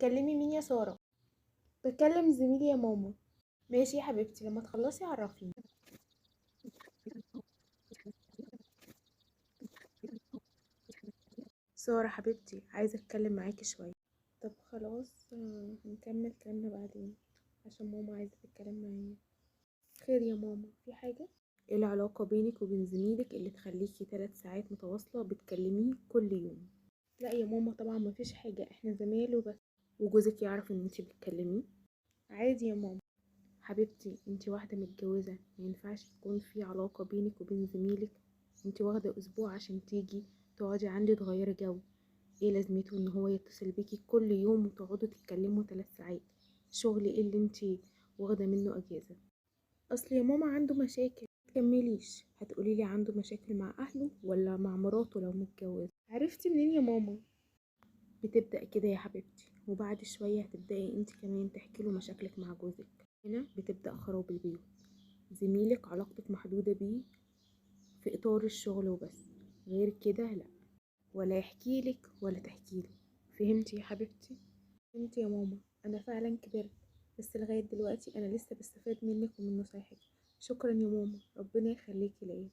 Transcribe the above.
بتكلمي مين يا سارة؟ بكلم زميلي يا ماما. ماشي يا حبيبتي، لما تخلصي عرفيني. سارة حبيبتي، عايزة اتكلم معاكي شوية. طب خلاص، هنكمل كلامنا بعدين عشان ماما عايزة تتكلم معايا. خير يا ماما، في حاجة؟ ايه العلاقة بينك وبين زميلك اللي تخليكي 3 ساعات متواصلة بتكلميه كل يوم؟ لا يا ماما، طبعا مفيش حاجة، احنا زمايل وبس. وجوزك يعرف ان انتي بتكلميه؟ عادي يا ماما. حبيبتي، انتي واحدة متجوزة، ما ينفعش تكون في علاقة بينك وبين زميلك. انتي واخدة اسبوع عشان تيجي تقعدي عندي تغيري جو. ايه لازمته ان هو يتصل بيكي كل يوم وتقعدوا تتكلموا 3 ساعات؟ شغل ايه اللي انتي واخدة منه اجازة؟ اصل يا ماما عنده مشاكل. متكمليش، هتقوليلي عنده مشاكل مع اهله ولا مع مراته لو متجوز؟ عرفتي منين يا ماما؟ بتبدأ كده يا حبيبتي، وبعد شوية هتبدأي انت كمان تحكي له مشاكلك مع جوزك. هنا بتبدأ خراب البيوت. زميلك علاقتك محدودة بيه في إطار الشغل وبس، غير كده لأ. ولا يحكيلك ولا تحكيله. فهمتي يا حبيبتي؟ فهمت يا ماما. أنا فعلا كبرت، بس لغاية دلوقتي أنا لسه بستفاد منك ومن نصايحك. شكرا يا ماما، ربنا يخليكي ليا.